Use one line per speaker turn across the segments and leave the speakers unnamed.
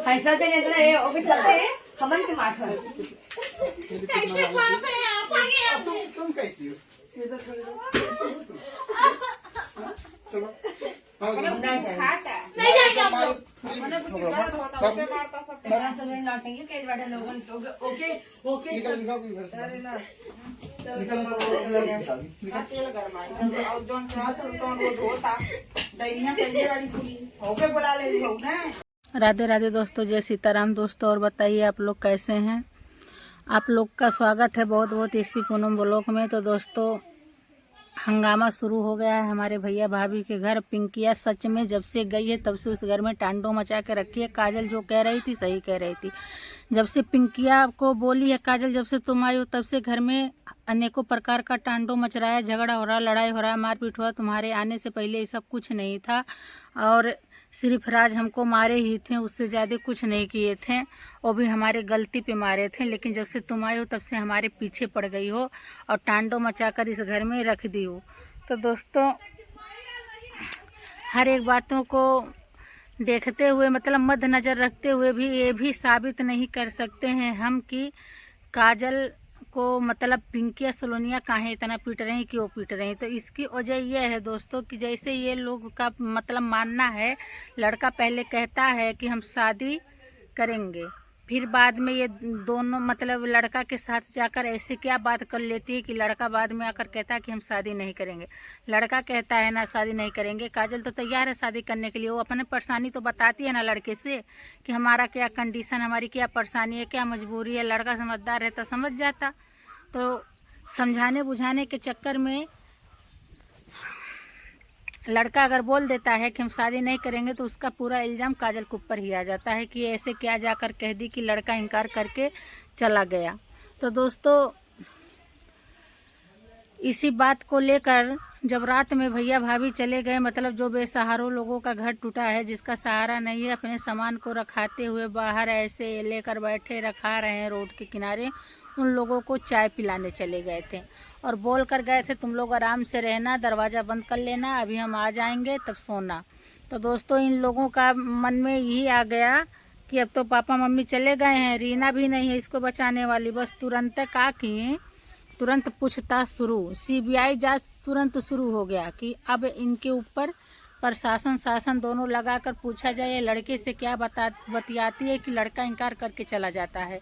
पैसा देने हे ऑफिस चलते हैं हमन के माठ
तुम कैसी हो? चलो
नहीं जाएंगे हम लोग लौटेंगे कई बड़े लोगों ओके ओके
राधे राधे दोस्तों, जय सीताराम दोस्तों। और बताइए आप लोग कैसे हैं। आप लोग का स्वागत है बहुत बहुत ईस्वी पूनम ब्लॉक में। तो दोस्तों हंगामा शुरू हो गया है हमारे भैया भाभी के घर। पिंकिया सच में जब से गई है तब से उस घर में टांडो मचा के रखी है। काजल जो कह रही थी सही कह रही थी। जब से पिंकिया को बोली है काजल जब से तुम आई हो तब से घर में अनेकों प्रकार का टांडो मच रहा है। झगड़ा हो रहा, लड़ाई हो रहा, मारपीट हुआ। तुम्हारे आने से पहले ये सब कुछ नहीं था और सिर्फ राज हमको मारे ही थे, उससे ज़्यादा कुछ नहीं किए थे। वो भी हमारे गलती पे मारे थे। लेकिन जब से तुम आई हो तब से हमारे पीछे पड़ गई हो और टांडो मचाकर इस घर में रख दी हो। तो दोस्तों हर एक बातों को देखते हुए मतलब मद्देनज़र रखते हुए भी ये भी साबित नहीं कर सकते हैं हम कि काजल को मतलब पिंकिया सलोनिया काहे इतना पीट रही, क्यों पीट रही। तो इसकी वजह यह है दोस्तों कि जैसे ये लोग का मतलब मानना है, लड़का पहले कहता है कि हम शादी करेंगे, फिर बाद में ये दोनों मतलब लड़का के साथ जाकर ऐसे क्या बात कर लेती है कि लड़का बाद में आकर कहता है कि हम शादी नहीं करेंगे। लड़का कहता है ना शादी नहीं करेंगे, काजल तो तैयार है शादी करने के लिए। वो अपने परेशानी तो बताती है ना लड़के से कि हमारा क्या कंडीशन, हमारी क्या परेशानी है, क्या मजबूरी है। लड़का समझदार रहता समझ जाता। तो समझाने बुझाने के चक्कर में लड़का अगर बोल देता है कि हम शादी नहीं करेंगे तो उसका पूरा इल्ज़ाम काजल के ऊपर ही आ जाता है कि ऐसे क्या जाकर कह दी कि लड़का इनकार करके चला गया। तो दोस्तों इसी बात को लेकर जब रात में भैया भाभी चले गए, मतलब जो बेसहारों लोगों का घर टूटा है, जिसका सहारा नहीं है, अपने सामान को रखाते हुए बाहर ऐसे लेकर बैठे रखा रहे हैं रोड के किनारे, उन लोगों को चाय पिलाने चले गए थे और बोल कर गए थे तुम लोग आराम से रहना, दरवाज़ा बंद कर लेना, अभी हम आ जाएंगे तब सोना। तो दोस्तों इन लोगों का मन में यही आ गया कि अब तो पापा मम्मी चले गए हैं, रीना भी नहीं है इसको बचाने वाली। बस तुरंत का किए, तुरंत पूछताछ शुरू, CBI जांच तुरंत शुरू हो गया कि अब इनके ऊपर प्रशासन शासन दोनों लगाकर पूछा जाए लड़के से क्या बतियाती है कि लड़का इनकार करके चला जाता है।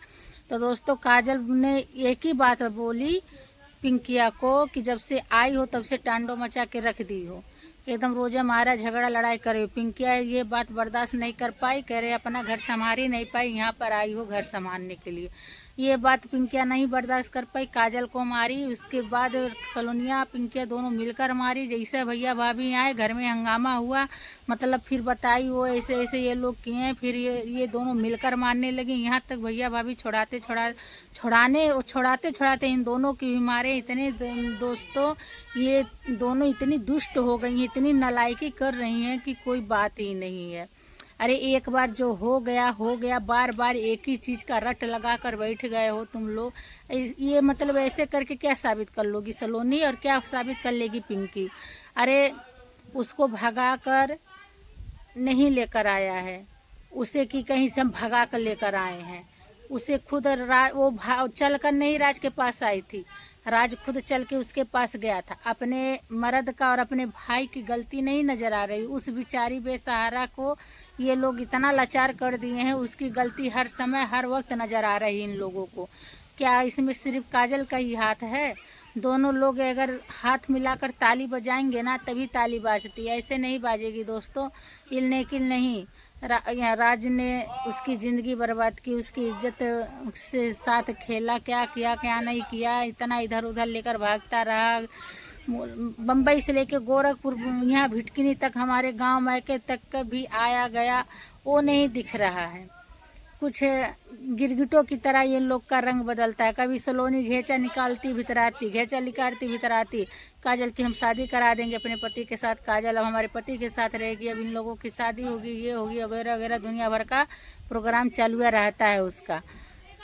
तो दोस्तों काजल ने एक ही बात बोली पिंकिया को कि जब से आई हो तब से टांडो मचा के रख दी हो, एकदम रोजा मारा झगड़ा लड़ाई करे। पिंकिया ये बात बर्दाश्त नहीं कर पाई, कह रहे अपना घर संभाल ही नहीं पाई, यहाँ पर आई हो घर संभालने के लिए। ये बात पिंकिया नहीं बर्दाश्त कर पाई, काजल को मारी। उसके बाद सलोनिया पिंकिया दोनों मिलकर मारी। जैसे भैया भाभी आए घर में हंगामा हुआ, मतलब फिर बताई वो ऐसे ऐसे ये लोग किए हैं, फिर ये दोनों मिलकर मारने लगे। यहाँ तक भैया भाभी छुड़ाते इन दोनों की भी मारे। इतने दोस्तों ये दोनों इतनी दुष्ट हो गई हैं, इतनी नालायकी कर रही हैं कि कोई बात ही नहीं है। अरे एक बार जो हो गया, बार बार एक ही चीज़ का रट लगा कर बैठ गए हो तुम लोग। ये मतलब ऐसे करके क्या साबित कर लोगी सलोनी और क्या साबित कर लेगी पिंकी। अरे उसको भगा कर नहीं लेकर आया है, उसे कि कहीं से हम भगा कर लेकर आए हैं। उसे खुद वो चल कर नहीं राज के पास आई थी, राज खुद चल के उसके पास गया था। अपने मर्द का और अपने भाई की गलती नहीं नज़र आ रही, उस बेचारी बेसहारा को ये लोग इतना लाचार कर दिए हैं, उसकी गलती हर समय हर वक्त नज़र आ रही है इन लोगों को। क्या इसमें सिर्फ काजल का ही हाथ है? दोनों लोग अगर हाथ मिलाकर ताली बजाएंगे ना तभी ताली बाजती है, ऐसे नहीं बाजेगी दोस्तों। इल नहीं राज ने उसकी ज़िंदगी बर्बाद की, उसकी इज्जत से साथ खेला, क्या किया क्या नहीं किया, इतना इधर उधर लेकर भागता रहा। बम्बई से लेके गोरखपुर यहाँ भिटकिनी तक हमारे गांव मैके तक का भी आया गया, वो नहीं दिख रहा है। कुछ गिरगिटों की तरह ये लोग का रंग बदलता है। कभी सलोनी घेचा निकालती भीतर आती, घेचा निकालती भीतर आती। काजल की हम शादी करा देंगे अपने पति के साथ, काजल अब हमारे पति के साथ रहेगी, अब इन लोगों की शादी होगी, ये होगी वगैरह वगैरह, दुनिया भर का प्रोग्राम चालू रहता है उसका।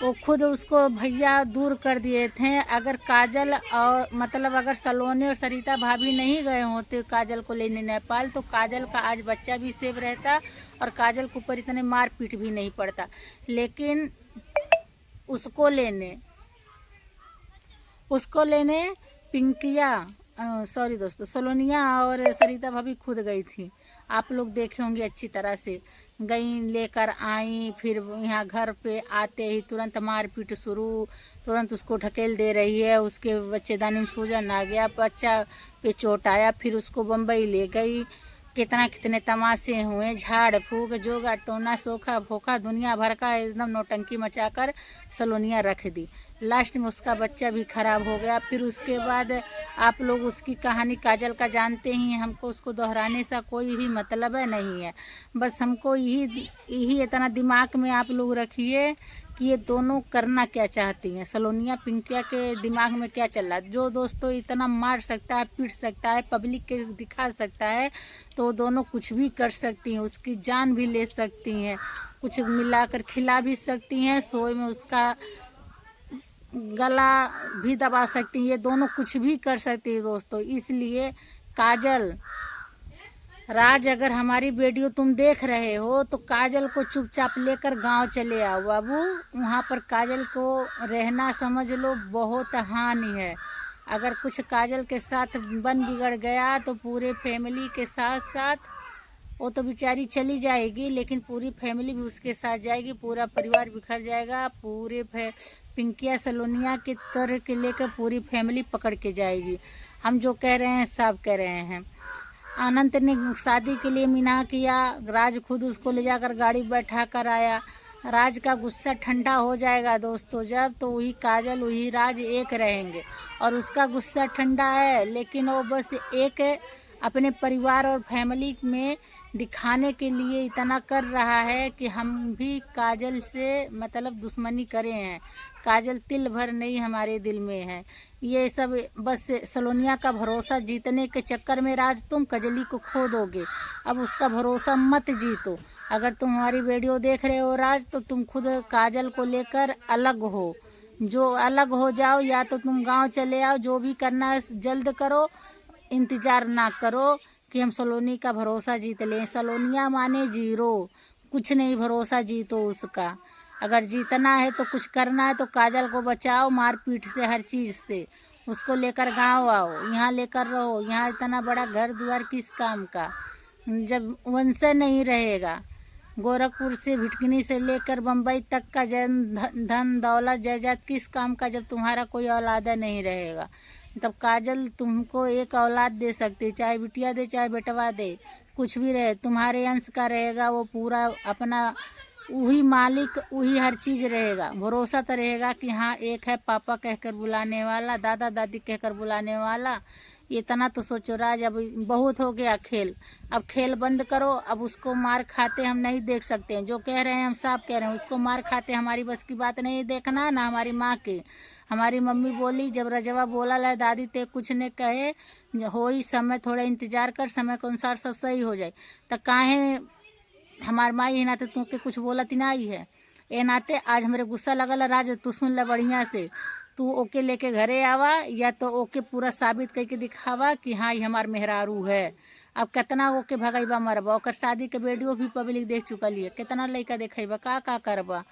वो खुद उसको भैया दूर कर दिए थे। अगर काजल और मतलब अगर सलोनी और सरिता भाभी नहीं गए होते काजल को लेने नेपाल, तो काजल का आज बच्चा भी सेफ रहता और काजल के ऊपर इतने मार पीट भी नहीं पड़ता। लेकिन उसको लेने पिंकिया सॉरी दोस्तों, सलोनिया और सरिता भाभी खुद गई थी। आप लोग देखे होंगे अच्छी तरह से, गई लेकर आई, फिर यहाँ घर पे आते ही तुरंत मारपीट शुरू, तुरंत उसको ढकेल दे रही है, उसके बच्चेदानी में सूजन आ गया, बच्चा पे चोट आया, फिर उसको बम्बई ले गई। कितने तमाशे हुए, झाड़ फूक जोगा टोना सोखा भोखा दुनिया भर का एकदम नौटंकी मचाकर सलोनिया रख दी। लास्ट में उसका बच्चा भी खराब हो गया। फिर उसके बाद आप लोग उसकी कहानी काजल का जानते ही हैं, हमको उसको दोहराने से कोई भी मतलब है नहीं है। बस हमको यही इतना दिमाग में आप लोग रखिए कि ये दोनों करना क्या चाहती हैं, सलोनिया पिंकिया के दिमाग में क्या चल रहा है। जो दोस्तों इतना मार सकता है, पीट सकता है, पब्लिक के दिखा सकता है, तो दोनों कुछ भी कर सकती हैं, उसकी जान भी ले सकती हैं, कुछ मिलाकर खिला भी सकती हैं, सोए में उसका गला भी दबा सकती हैं। ये दोनों कुछ भी कर सकती है दोस्तों। इसलिए काजल राज, अगर हमारी वीडियो तुम देख रहे हो तो काजल को चुपचाप लेकर गांव चले आओ बाबू। वहाँ पर काजल को रहना समझ लो बहुत हानि है। अगर कुछ काजल के साथ बन बिगड़ गया तो पूरे फैमिली के साथ साथ वो तो बेचारी चली जाएगी, लेकिन पूरी फैमिली भी उसके साथ जाएगी, पूरा परिवार बिखर जाएगा। पूरे पिंकिया सलोनिया के तरह के लेकर पूरी फैमिली पकड़ के जाएगी। हम जो कह रहे हैं सब कह रहे हैं। अनंत ने शादी के लिए मीना किया, राज खुद उसको ले जाकर गाड़ी बैठा कर आया। राज का गुस्सा ठंडा हो जाएगा दोस्तों जब, तो वही काजल वही राज एक रहेंगे। और उसका गुस्सा ठंडा है, लेकिन वो बस एक अपने परिवार और फैमिली में दिखाने के लिए इतना कर रहा है कि हम भी काजल से मतलब दुश्मनी करे हैं। काजल तिल भर नहीं हमारे दिल में है। ये सब बस सलोनिया का भरोसा जीतने के चक्कर में राज तुम कजली को खो दोगे। अब उसका भरोसा मत जीतो। अगर तुम हमारी वीडियो देख रहे हो राज, तो तुम खुद काजल को लेकर अलग हो, जो अलग हो जाओ, या तो तुम गांव चले आओ, जो भी करना है जल्द करो, इंतज़ार ना करो कि हम सलोनी का भरोसा जीत लें। सलोनिया माने जीरो, कुछ नहीं भरोसा जीतो उसका। अगर जीतना है तो कुछ करना है तो काजल को बचाओ मारपीट से, हर चीज़ से। उसको लेकर गांव आओ, यहाँ लेकर रहो। यहाँ इतना बड़ा घर द्वार किस काम का, जब वंश नहीं रहेगा। गोरखपुर से भिटकनी से लेकर बम्बई तक का धन दौलत जायदाद किस काम का, जब तुम्हारा कोई औलादा नहीं रहेगा। तब काजल तुमको एक औलाद दे सकती, चाहे बिटिया दे चाहे बेटवा दे, कुछ भी रहे, तुम्हारे अंश का रहेगा वो पूरा अपना, वही मालिक वही हर चीज़ रहेगा। भरोसा तो रहेगा कि हाँ एक है पापा कहकर बुलाने वाला, दादा दादी कहकर बुलाने वाला। इतना तो सोचो राज, अब बहुत हो गया खेल, अब खेल बंद करो। अब उसको मार खाते हम नहीं देख सकते हैं, जो कह रहे हैं हम साफ कह रहे हैं, उसको मार खाते हमारी बस की बात नहीं देखना, ना हमारी माँ के। हमारी मम्मी बोली, जब रजवा बोला ला दादी ते कुछ ने कहे हो ही समय, थोड़ा इंतजार कर, समय के अनुसार सब सही हो जाए। तो काहे हमार माई है नाते तुमके कुछ बोलत ना आई है, ए नाते आज हमारे गुस्सा लगल राज, तू सुन ले बढ़िया से। तू ओके लेके घरे आवा, या तो ओके पूरा साबित करके दिखावा कि हाँ ये हमार मेहरारू है। अब कितना ओके भगैबा मरबा, ओकर शादी के वीडियो भी पब्लिक देख चुकल है, कितना लड़का देखेबा, का करबा।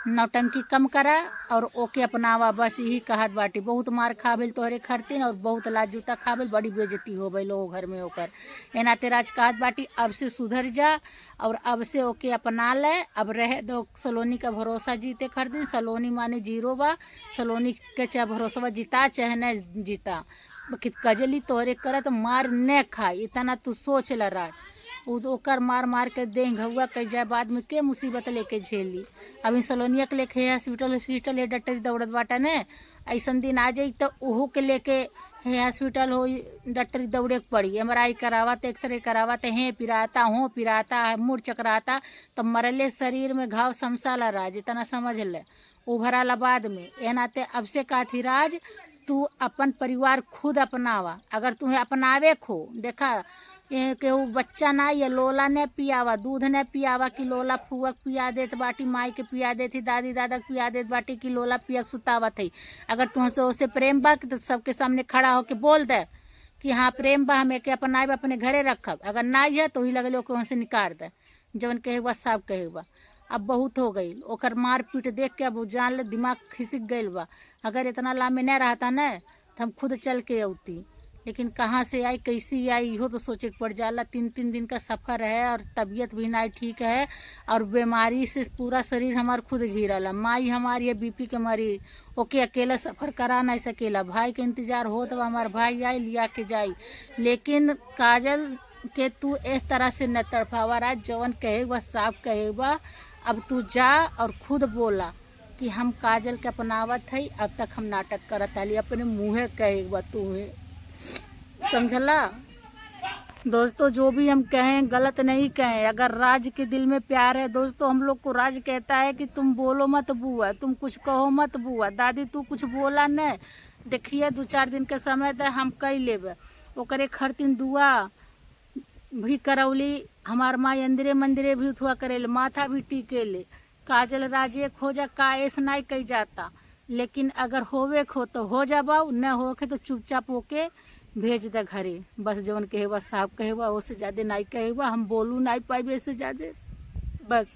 नौटंकी कम करा और ओके अपनावा, बस यही कहत बाटी। बहुत मार खाबिल तोहरे खरतीन और बहुत लाज जूता खाबिल, बड़ी बेइज्जती हो गई लोग घर में होकर। एना तेराज कहत बाटी अब से सुधर जा और अब से ओके अपना ले। अब रह दो सलोनी का भरोसा जीते खरदीन, सलोनी माने जीरो बा। सलोनी के चाहे भरोसा जीता चाहे न जीता, कजली तोहरे करत मार न खाई, इतना तू सोच ल राज। ओकर मार के दे घुआ कह जाए, बाद में के मुसीबत लेके झेली। अभी सलोनिया के लेके हॉस्पिटल है डॉक्टर दौड़त बाटा ने, ऐसा दिन आ जाई तो ओहो के लेके है हॉस्पिटल हो डॉक्टर दौड़े के पड़ी। MRI करावत, एक्सरे करावत, हैं पिराता हो पिराता है, मुड़ चकराता, तो मरले शरीर में घाव समसाला राज, इतना समझ ले। उभराला बाद में ए नाते अब से का थी राज, तू अपन परिवार खुद अपनावा। अगर तुम्हें अपनावे खो देखा केहू बच्चा ना या लोला ने पियावा, दूध ने पियावा कि लोला फुअक पिया देत बाटी, माई के पिया देती, दादी दादा के पिया देत बाटी कि लोला पियक सुतावत है। अगर तुमसे उसे प्रेम बा तो सबके सामने खड़ा होके बोल दे कि हाँ प्रेम बा, हमें के अपन आए अपने घरे रखब। अगर ना है तो ही लगल वहाँ से निकाल दे, जवन कहेगा सब कहेगा। अब बहुत हो गई ओकर मार पीट देख के, अब जान ले दिमाग खिसक गई बा। अगर इतना लामे नहीं रहता न तो हम खुद चल के औती, लेकिन कहाँ से आई कैसी आई इहो तो सोचे के पड़ जाला। 3-3 दिन का सफ़र है और तबीयत भी नहीं ठीक है और बीमारी से पूरा शरीर हमार खुद घिरला। माई हमारी है बीपी के मरीज, ओके अकेला सफ़र करा नहीं सकेला। भाई के इंतज़ार हो तो हमार भाई आई लिया के जाई, लेकिन काजल के तू इस तरह से न तड़पावा रहा। जवन कहेगा साफ कहेगा। अब तू जा और खुद बोला कि हम काजल के अपनावत है, अब तक हम नाटक करत आली, अपने मुँहे कहेगा तू समझला। दोस्तों जो भी हम कहें गलत नहीं कहें। अगर राज के दिल में प्यार है दोस्तों, हम लोग को राज कहता है कि तुम बोलो मत बुआ, तुम कुछ कहो मत बुआ। दादी तू कुछ बोला न, देखिए 2-4 दिन के समय तक हम कई लेब। ओकरे खरतिन दुआ भी करौली, हमार माँ अंदरे मंदिरे भी उठवा करेले, माथा भी टीकेले। काजल राजे खोजा का ऐसा नहीं कही जाता, लेकिन अगर होवे खो तो हो जाबा, न होके तो चुपचाप होके भेज दे घरे। बस जवन कहेबा साहब कहेबा, उससे ज़्यादा नहीं कहेबा। हम बोलू नहीं पाइबे इससे ज़्यादा बस।